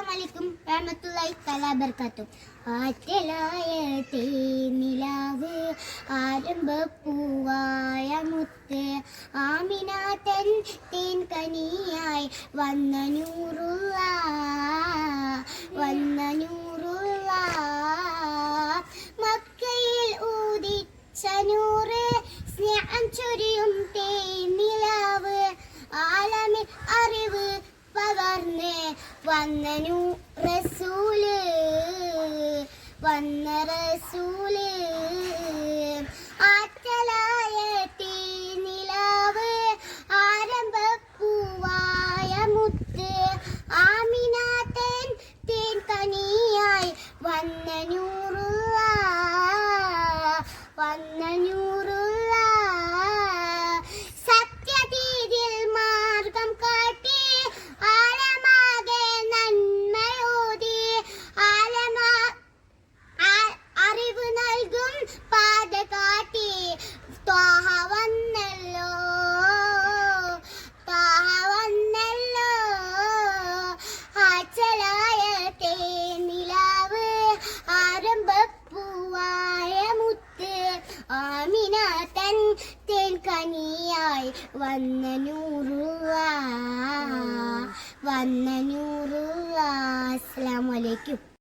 അസ്സലാമലൈക്കും റഹ്മത്തുള്ളാഹി തആല ബർക്കാത്തു. ആറ്റലായ തേനിലാവ് ആരംഭപ്പൂവായ മുത്ത് ആമിന തൻ തേൻ കനിയായി വന്ന നൂറുള്ള മക്കയിൽ ഊദിച്ച നൂറ് സ്നേഹം ചൊരിയും തേനിലാവ് ആലമിൽ അറിവ് പകർന്ന് വന്ന റസൂല് ആറ്റലായ തേനിലാവ് ആരംഭപ്പൂവായ മുത്ത് ആമിന തൻ തേൻ കനിയായി വന്ന നൂറുള്ള സത്യതീതിൽ മാർഗം കാട്ടി ആലമാകെ നന്മയോതി അറിവ് നൽകും പാത കാട്ടി ത്വാഹ വന്നല്ലോ ആറ്റലായ തേനിലാവ് ആരംഭപ്പൂവായ മുത്ത് ആമിന തൻ തേൻ കനിയായി വന്ന നൂറുള്ള അസ്സലാമു അലൈക്കും.